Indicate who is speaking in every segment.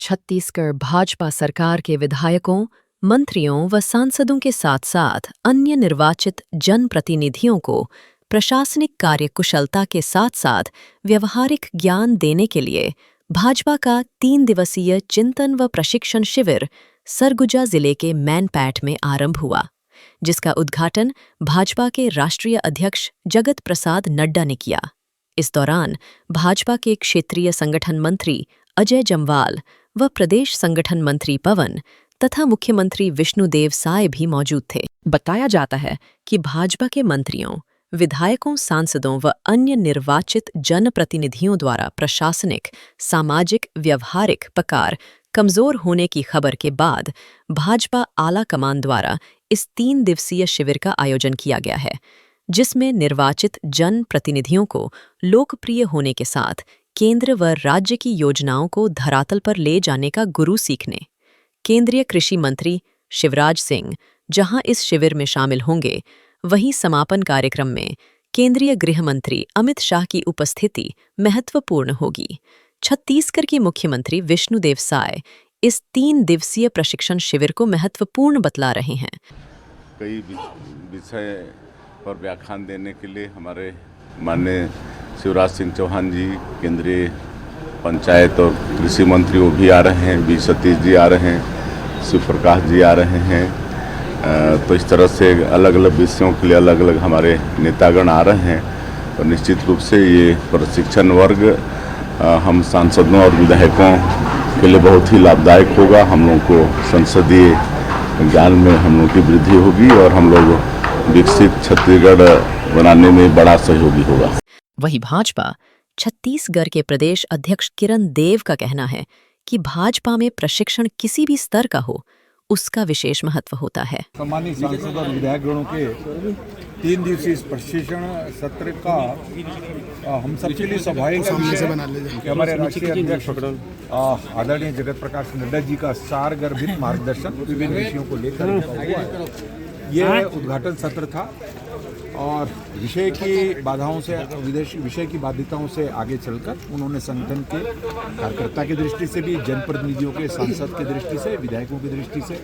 Speaker 1: छत्तीसगढ़ भाजपा सरकार के विधायकों, मंत्रियों व सांसदों के साथ साथ अन्य निर्वाचित जनप्रतिनिधियों को प्रशासनिक कार्यकुशलता के साथ साथ व्यवहारिक ज्ञान देने के लिए भाजपा का 3 दिवसीय चिंतन व प्रशिक्षण शिविर सरगुजा जिले के मैनपैट में आरंभ हुआ, जिसका उद्घाटन भाजपा के राष्ट्रीय अध्यक्ष जगत प्रसाद नड्डा ने किया। इस दौरान भाजपा के क्षेत्रीय संगठन मंत्री अजय जम्वाल व प्रदेश संगठन मंत्री पवन तथा मुख्यमंत्री विष्णुदेव साय भी मौजूद थे। बताया जाता है कि भाजपा के मंत्रियों, विधायकों, सांसदों व अन्य निर्वाचित जनप्रतिनिधियों द्वारा प्रशासनिक, सामाजिक, व्यवहारिक पकार कमजोर होने की खबर के बाद भाजपा आला कमान द्वारा इस 3 दिवसीय शिविर का आयोजन किया गया है, जिसमें निर्वाचित जनप्रतिनिधियों को लोकप्रिय होने के साथ केंद्र व राज्य की योजनाओं को धरातल पर ले जाने का गुरु सीखने केंद्रीय कृषि मंत्री शिवराज सिंह जहां इस शिविर में शामिल होंगे, वहीं समापन कार्यक्रम में केंद्रीय गृह मंत्री अमित शाह की उपस्थिति महत्वपूर्ण होगी। छत्तीसगढ़ के मुख्यमंत्री विष्णुदेव साय इस 3 दिवसीय प्रशिक्षण शिविर को महत्वपूर्ण बतला रहे हैं।
Speaker 2: कई विषय पर व्याख्यान देने के लिए हमारे माननीय शिवराज सिंह चौहान जी, केंद्रीय पंचायत और कृषि मंत्री वो भी आ रहे हैं, बी सतीश जी आ रहे हैं, शिव प्रकाश जी आ रहे हैं। तो इस तरह से अलग अलग विषयों के लिए अलग अलग हमारे नेतागण आ रहे हैं और निश्चित रूप से ये प्रशिक्षण वर्ग हम सांसदों और विधायकों के लिए बहुत ही लाभदायक होगा। हम लोगों को संसदीय ज्ञान में हम लोगों की वृद्धि होगी और हम लोग विकसित छत्तीसगढ़ बनाने में बड़ा सहयोगी होगा।
Speaker 1: वहीं भाजपा छत्तीसगढ़ के प्रदेश अध्यक्ष किरण देव का कहना है कि भाजपा में प्रशिक्षण किसी भी स्तर का हो, उसका विशेष महत्व होता है।
Speaker 3: सम्मानित सांसद और विधायकगणों के 3 दिवसीय प्रशिक्षण सत्र का हम सबके लिए स्वाभाविक कि हमारे राष्ट्रीय अध्यक्ष आदरणीय जगत प्रकाश नड्डा जी का सारगर्भित मार्गदर्शन विभिन्न विषयों को लेकर हुआ है। यह उद्घाटन सत्र था और विषय की बाधाओं से, विदेशी विषय की बाध्यताओं से आगे चलकर उन्होंने संगठन के कार्यकर्ता की दृष्टि से भी, जनप्रतिनिधियों के, सांसद की दृष्टि से, विधायकों की दृष्टि से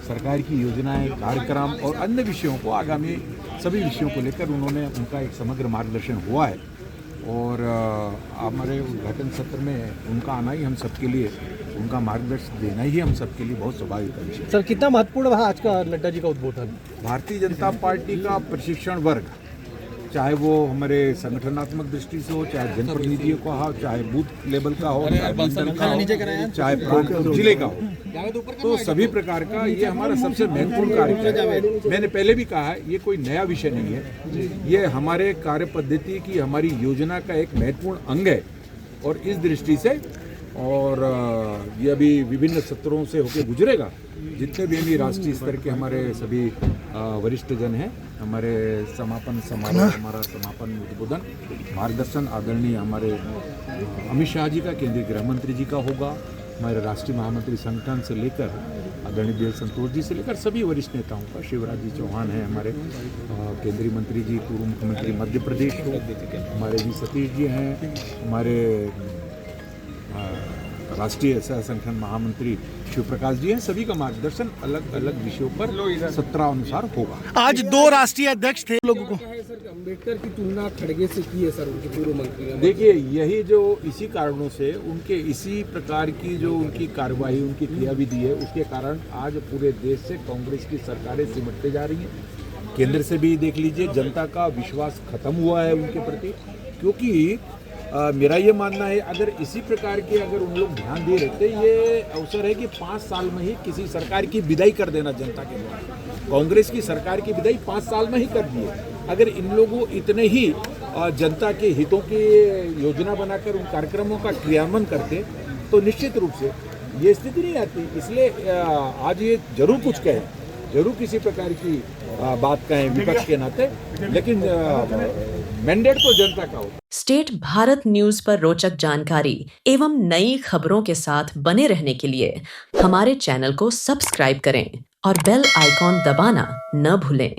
Speaker 3: सरकार की योजनाएं, कार्यक्रम और अन्य विषयों को, आगामी सभी विषयों को लेकर उन्होंने उनका एक समग्र मार्गदर्शन हुआ है। और हमारे उद्घाटन सत्र में उनका आना ही हम सबके लिए, उनका मार्गदर्शन देना ही हम सबके लिए बहुत स्वाभाविक है।
Speaker 4: सर, कितना महत्वपूर्ण रहा आज का नड्डा जी का उद्बोधन?
Speaker 3: भारतीय जनता पार्टी का प्रशिक्षण वर्ग, चाहे वो हमारे संगठनात्मक दृष्टि से हो, चाहे जनप्रतिनिधियों का हो, चाहे बूथ लेवल का हो, चाहे मंडल का हो, चाहे प्रांत जिले का हो, तो सभी प्रकार का ये हमारा सबसे महत्वपूर्ण कार्यक्रम है। मैंने पहले भी कहा है, ये कोई नया विषय नहीं है, ये हमारे कार्य पद्धति की, हमारी योजना का एक महत्वपूर्ण अंग है। और इस दृष्टि से और ये अभी विभिन्न सत्रों से होकर गुजरेगा। जितने भी अभी राष्ट्रीय स्तर के हमारे सभी वरिष्ठ जन हैं, हमारे समापन समारोह, हमारा समापन उद्बोधन मार्गदर्शन आदरणीय हमारे अमित शाह जी का, केंद्रीय गृह मंत्री जी का होगा, हमारे राष्ट्रीय महामंत्री संगठन से लेकर आदरणीय देव संतोष जी से लेकर सभी वरिष्ठ नेताओं का, शिवराज जी चौहान हैं हमारे केंद्रीय मंत्री जी, पूर्व मुख्यमंत्री मध्य प्रदेश हो, हमारे भी सतीश जी हैं, हमारे राष्ट्रीय संगठन महामंत्री शिव प्रकाश जी हैं। सभी का मार्गदर्शन अलग अलग विषयों पर सत्रानुसार होगा।
Speaker 4: आज 2 राष्ट्रीय अध्यक्ष थे लोगों को।
Speaker 5: सर, अम्बेडकर की तुलना खड़गे से की है सर, उनके पूर्व मंत्री।
Speaker 3: देखिए, यही जो इसी कारणों से उनके इसी प्रकार की जो उनकी कार्रवाई, उनकी क्रियाविधि है, उसके कारण आज पूरे देश से कांग्रेस की सरकारें सिमटते जा रही हैं। केंद्र से भी देख लीजिए, जनता का विश्वास खत्म हुआ है उनके प्रति, क्योंकि मेरा ये मानना है अगर इसी प्रकार के अगर उन लोग ध्यान दे रहते, ये अवसर है कि 5 साल में ही किसी सरकार की विदाई कर देना जनता के द्वारा। कांग्रेस की सरकार की विदाई 5 साल में ही कर दी है। अगर इन लोगों इतने ही जनता के हितों की योजना बनाकर उन कार्यक्रमों का क्रियान्वयन करते तो निश्चित रूप से ये स्थिति नहीं आती। इसलिए आज ये जरूर कुछ कहें, जरूर किसी प्रकार की बात कहें विपक्ष के नाते, लेकिन मैंडेट तो जनता का होगा।
Speaker 1: स्टेट भारत न्यूज पर रोचक जानकारी एवं नई खबरों के साथ बने रहने के लिए हमारे चैनल को सब्सक्राइब करें और बेल आइकॉन दबाना न भूलें।